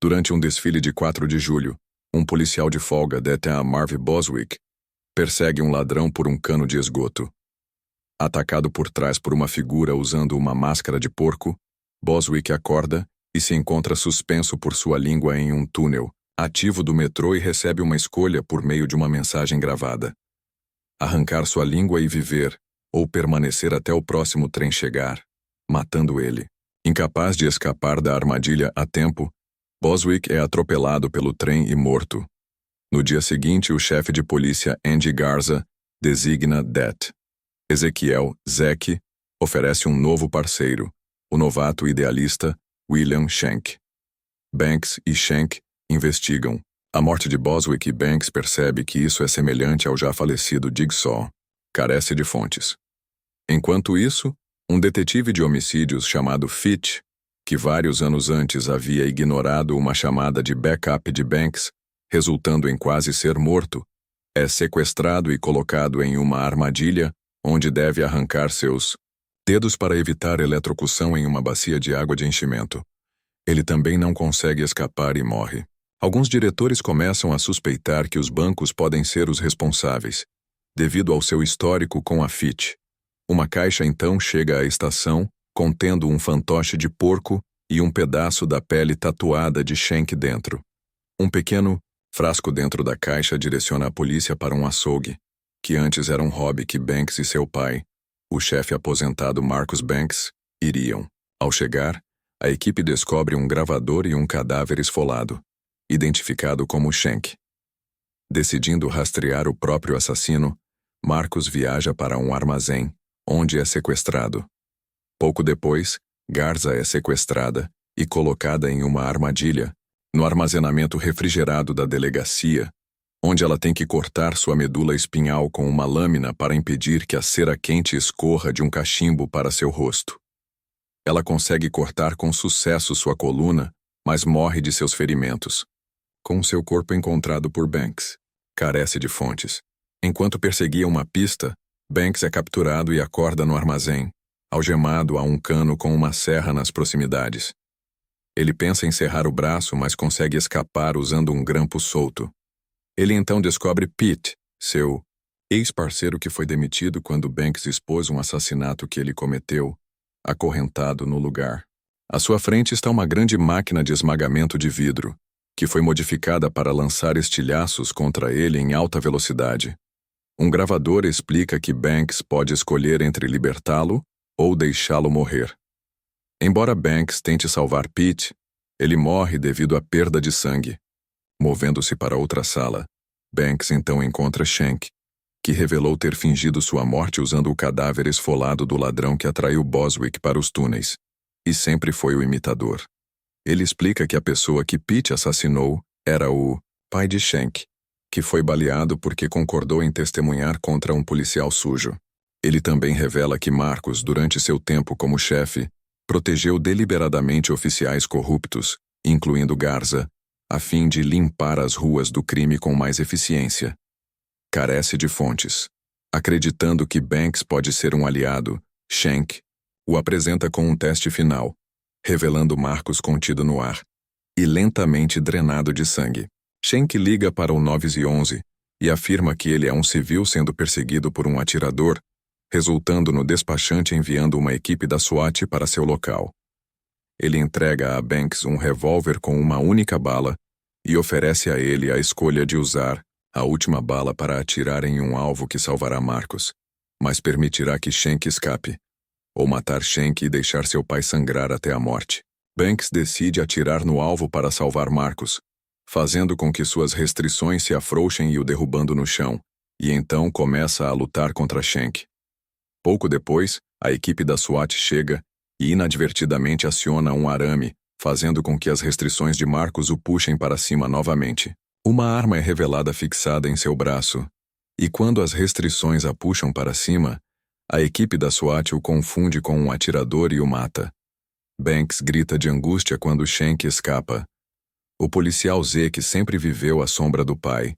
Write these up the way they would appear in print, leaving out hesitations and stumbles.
Durante um desfile de 4 de julho, um policial de folga, Detective Marv Boswick, persegue um ladrão por um cano de esgoto. Atacado por trás por uma figura usando uma máscara de porco, Boswick acorda e se encontra suspenso por sua língua em um túnel ativo do metrô e recebe uma escolha por meio de uma mensagem gravada: arrancar sua língua e viver, ou permanecer até o próximo trem chegar, matando ele. Incapaz de escapar da armadilha a tempo, Boswick é atropelado pelo trem e morto. No dia seguinte, o chefe de polícia Andy Garza designa Det. Ezequiel Zek oferece um novo parceiro, o novato idealista William Shank. Banks e Shank investigam. A morte de Boswick e Banks percebe que isso é semelhante ao já falecido Jigsaw. Carece de fontes. Enquanto isso, um detetive de homicídios chamado Fitch, que vários anos antes havia ignorado uma chamada de backup de Banks, resultando em quase ser morto, é sequestrado e colocado em uma armadilha onde deve arrancar seus dedos para evitar eletrocução em uma bacia de água de enchimento. Ele também não consegue escapar e morre. Alguns diretores começam a suspeitar que os bancos podem ser os responsáveis, devido ao seu histórico com a Fitch. Uma caixa então chega à estação, contendo um fantoche de porco e um pedaço da pele tatuada de Shank dentro. Um pequeno frasco dentro da caixa direciona a polícia para um açougue, que antes era um hobby que Banks e seu pai, o chefe aposentado Marcus Banks, iriam. Ao chegar, a equipe descobre um gravador e um cadáver esfolado, identificado como Shank. Decidindo rastrear o próprio assassino, Marcus viaja para um armazém, onde é sequestrado. Pouco depois, Garza é sequestrada e colocada em uma armadilha, no armazenamento refrigerado da delegacia, onde ela tem que cortar sua medula espinhal com uma lâmina para impedir que a cera quente escorra de um cachimbo para seu rosto. Ela consegue cortar com sucesso sua coluna, mas morre de seus ferimentos. Com seu corpo encontrado por Banks, carece de fontes. Enquanto perseguia uma pista, Banks é capturado e acorda no armazém, algemado a um cano com uma serra nas proximidades. Ele pensa em serrar o braço, mas consegue escapar usando um grampo solto. Ele então descobre Pete, seu ex-parceiro que foi demitido quando Banks expôs um assassinato que ele cometeu, acorrentado no lugar. À sua frente está uma grande máquina de esmagamento de vidro, que foi modificada para lançar estilhaços contra ele em alta velocidade. Um gravador explica que Banks pode escolher entre libertá-lo ou deixá-lo morrer. Embora Banks tente salvar Pete, ele morre devido à perda de sangue. Movendo-se para outra sala, Banks então encontra Shank, que revelou ter fingido sua morte usando o cadáver esfolado do ladrão que atraiu Boswick para os túneis, e sempre foi o imitador. Ele explica que a pessoa que Pete assassinou era o pai de Shank, que foi baleado porque concordou em testemunhar contra um policial sujo. Ele também revela que Marcus, durante seu tempo como chefe, protegeu deliberadamente oficiais corruptos, incluindo Garza, a fim de limpar as ruas do crime com mais eficiência. Carece de fontes. Acreditando que Banks pode ser um aliado, Shank o apresenta com um teste final, revelando Marcus contido no ar e lentamente drenado de sangue. Shank liga para o 911 e afirma que ele é um civil sendo perseguido por um atirador, resultando no despachante enviando uma equipe da SWAT para seu local. Ele entrega a Banks um revólver com uma única bala e oferece a ele a escolha de usar a última bala para atirar em um alvo que salvará Marcus, mas permitirá que Shank escape, ou matar Shank e deixar seu pai sangrar até a morte. Banks decide atirar no alvo para salvar Marcus, fazendo com que suas restrições se afrouxem e o derrubando no chão, e então começa a lutar contra Shank. Pouco depois, a equipe da SWAT chega e inadvertidamente aciona um arame, fazendo com que as restrições de Marcus o puxem para cima novamente. Uma arma é revelada fixada em seu braço, e quando as restrições a puxam para cima, a equipe da SWAT o confunde com um atirador e o mata. Banks grita de angústia quando Shank escapa. O policial Z, que sempre viveu à sombra do pai,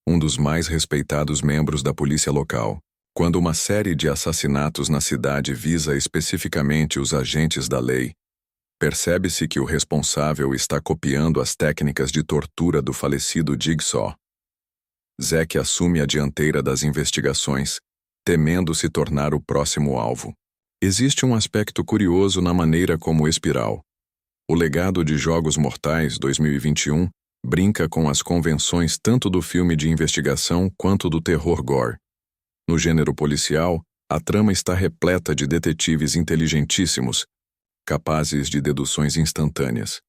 um dos mais respeitados membros da polícia local, quando uma série de assassinatos na cidade visa especificamente os agentes da lei, Percebe-se que o responsável está copiando as técnicas de tortura do falecido Jigsaw. Zack assume a dianteira das investigações, temendo se tornar o próximo alvo. Existe um aspecto curioso na maneira como Espiral, o legado de Jogos Mortais 2021, brinca com as convenções tanto do filme de investigação quanto do terror gore. No gênero policial, a trama está repleta de detetives inteligentíssimos, capazes de deduções instantâneas.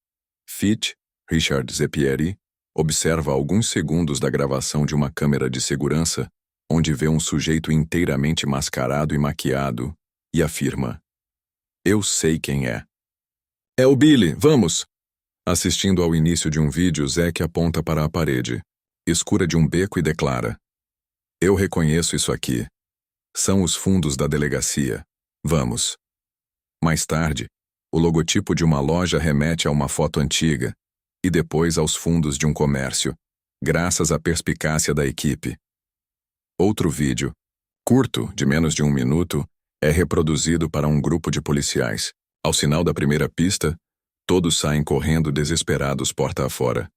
Fitch, Richard Zepieri, observa alguns segundos da gravação de uma câmera de segurança, onde vê um sujeito inteiramente mascarado e maquiado, e afirma: "Eu sei quem é." "É o Billy, vamos!" Assistindo ao início de um vídeo, Zack aponta para a parede, escura de um beco e declara: "Eu reconheço isso aqui. São os fundos da delegacia. Vamos." Mais tarde, o logotipo de uma loja remete a uma foto antiga, e depois aos fundos de um comércio, graças à perspicácia da equipe. Outro vídeo, curto, de menos de 1 minuto, é reproduzido para um grupo de policiais. Ao sinal da primeira pista, todos saem correndo desesperados porta afora.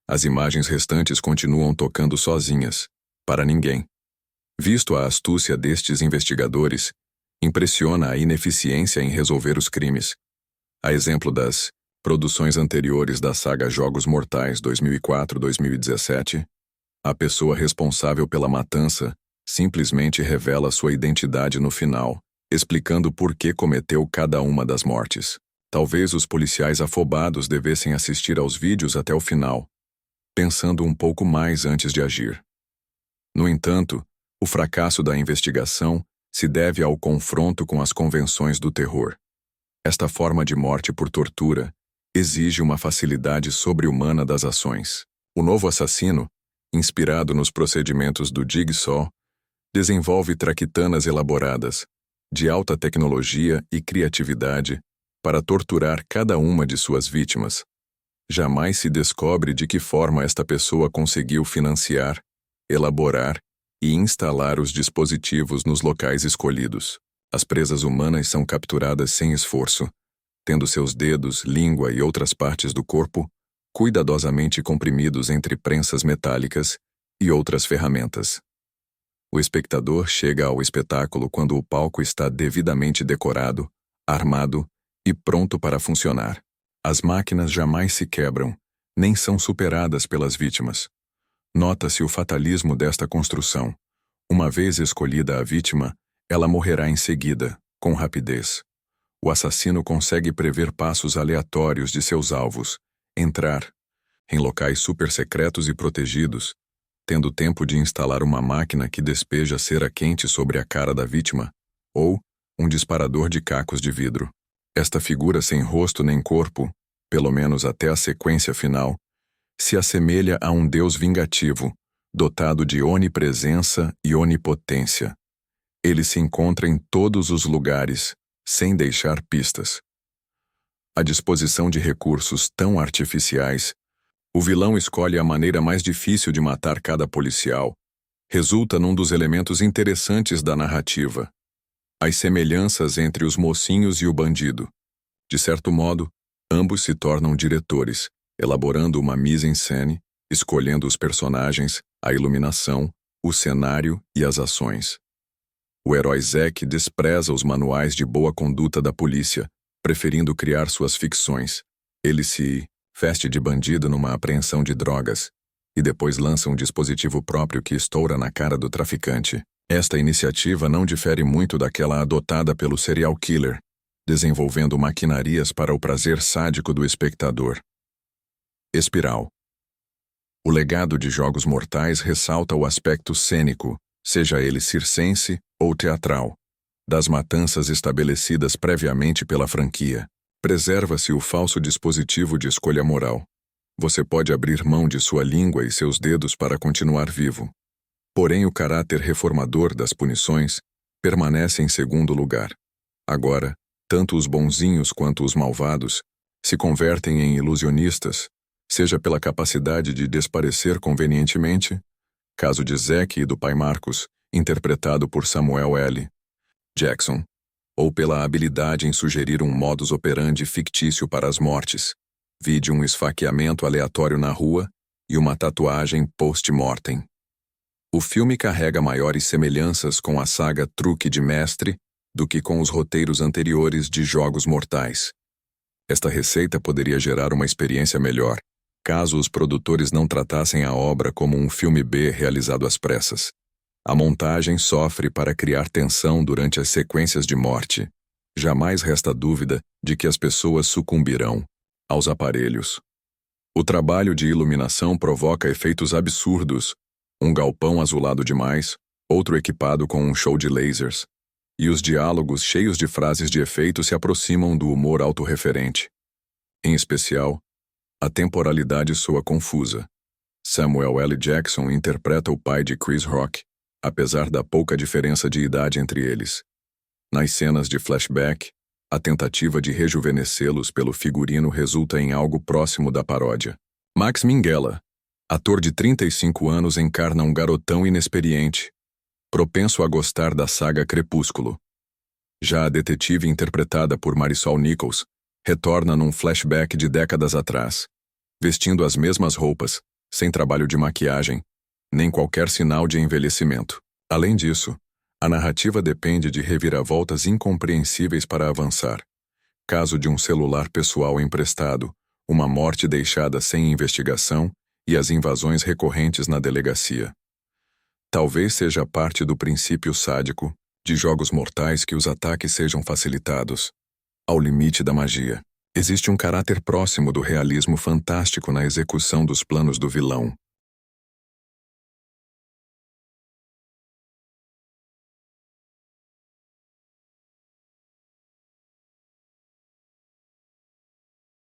As imagens restantes continuam tocando sozinhas, para ninguém. Visto a astúcia destes investigadores, impressiona a ineficiência em resolver os crimes. A exemplo das produções anteriores da saga Jogos Mortais 2004-2017, a pessoa responsável pela matança simplesmente revela sua identidade no final, explicando por que cometeu cada uma das mortes. Talvez os policiais afobados devessem assistir aos vídeos até o final, pensando um pouco mais antes de agir. No entanto, o fracasso da investigação se deve ao confronto com as convenções do terror. Esta forma de morte por tortura exige uma facilidade sobre-humana das ações. O novo assassino, inspirado nos procedimentos do Jigsaw, desenvolve traquitanas elaboradas, de alta tecnologia e criatividade, para torturar cada uma de suas vítimas. Jamais se descobre de que forma esta pessoa conseguiu financiar, elaborar e instalar os dispositivos nos locais escolhidos. As presas humanas são capturadas sem esforço, tendo seus dedos, língua e outras partes do corpo cuidadosamente comprimidos entre prensas metálicas e outras ferramentas. O espectador chega ao espetáculo quando o palco está devidamente decorado, armado e pronto para funcionar. As máquinas jamais se quebram, nem são superadas pelas vítimas. Nota-se o fatalismo desta construção. Uma vez escolhida a vítima, ela morrerá em seguida, com rapidez. O assassino consegue prever passos aleatórios de seus alvos, entrar em locais supersecretos e protegidos, tendo tempo de instalar uma máquina que despeja cera quente sobre a cara da vítima, ou um disparador de cacos de vidro. Esta figura sem rosto nem corpo, pelo menos até a sequência final, se assemelha a um deus vingativo, dotado de onipresença e onipotência. Ele se encontra em todos os lugares, sem deixar pistas. A disposição de recursos tão artificiais, o vilão escolhe a maneira mais difícil de matar cada policial, resulta num dos elementos interessantes da narrativa: as semelhanças entre os mocinhos e o bandido. De certo modo, ambos se tornam diretores, elaborando uma mise-en-scène, escolhendo os personagens, a iluminação, o cenário e as ações. O herói Zack despreza os manuais de boa conduta da polícia, preferindo criar suas ficções. Ele se veste de bandido numa apreensão de drogas, e depois lança um dispositivo próprio que estoura na cara do traficante. Esta iniciativa não difere muito daquela adotada pelo serial killer, desenvolvendo maquinarias para o prazer sádico do espectador. Espiral. O legado de Jogos Mortais ressalta o aspecto cênico, seja ele circense ou teatral, das matanças estabelecidas previamente pela franquia. Preserva-se o falso dispositivo de escolha moral. Você pode abrir mão de sua língua e seus dedos para continuar vivo. Porém, o caráter reformador das punições permanece em segundo lugar. Agora, tanto os bonzinhos quanto os malvados se convertem em ilusionistas, seja pela capacidade de desparecer convenientemente, caso de Zack e do pai Marcos, interpretado por Samuel L. Jackson, ou pela habilidade em sugerir um modus operandi fictício para as mortes, vide um esfaqueamento aleatório na rua e uma tatuagem post-mortem. O filme carrega maiores semelhanças com a saga Truque de Mestre do que com os roteiros anteriores de Jogos Mortais. Esta receita poderia gerar uma experiência melhor, caso os produtores não tratassem a obra como um filme B realizado às pressas. A montagem sofre para criar tensão durante as sequências de morte. Jamais resta dúvida de que as pessoas sucumbirão aos aparelhos. O trabalho de iluminação provoca efeitos absurdos. Um galpão azulado demais, outro equipado com um show de lasers. E os diálogos cheios de frases de efeito se aproximam do humor autorreferente. Em especial, a temporalidade soa confusa. Samuel L. Jackson interpreta o pai de Chris Rock, apesar da pouca diferença de idade entre eles. Nas cenas de flashback, a tentativa de rejuvenescê-los pelo figurino resulta em algo próximo da paródia. Max Minghella, ator de 35 anos, encarna um garotão inexperiente, propenso a gostar da saga Crepúsculo. Já a detetive interpretada por Marisol Nichols retorna num flashback de décadas atrás, vestindo as mesmas roupas, sem trabalho de maquiagem, nem qualquer sinal de envelhecimento. Além disso, a narrativa depende de reviravoltas incompreensíveis para avançar. Caso de um celular pessoal emprestado, uma morte deixada sem investigação e as invasões recorrentes na delegacia. Talvez seja parte do princípio sádico de Jogos Mortais que os ataques sejam facilitados, ao limite da magia. Existe um caráter próximo do realismo fantástico na execução dos planos do vilão.